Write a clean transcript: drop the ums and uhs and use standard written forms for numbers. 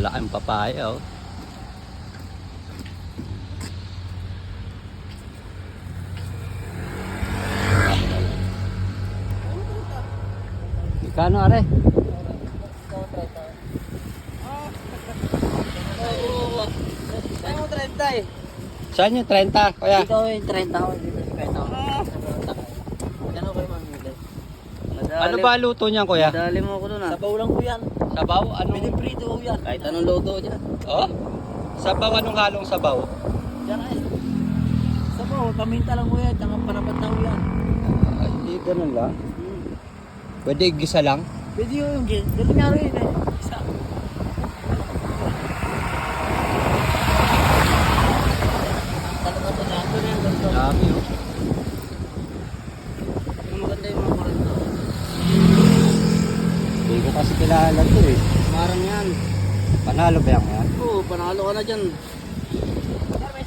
Lalaking papaya, oh. Ikano, are? Saan mo 30 eh? Saan yung 30, kuya? Ikaw yung 30 ako, dito si Kwenta ako. Ano kayo mamili? Ano ba luto niyan, kuya? Dali mo ako doon ah. Sabaw lang ko yan. Sabaw? Ano? Piniprito ko yan. Kahit anong luto dyan. Oh? Sabaw, anong halong sabaw? Diyan ay. Sabaw, paminta lang ko yan. Tsaka panapat na ko yan. Ay, hindi ganun lang. Pwede igisa lang? Pwede yung gin. Dito nga rin eh. Isa. Talaga ito na. Ito na yung ganito. Dami, oh. Yung maganda yung mga korento. Hindi ko kasi kilala to, eh. Marang yan. Panalo ba yan? Oo, panalo ka na dyan. Sir, may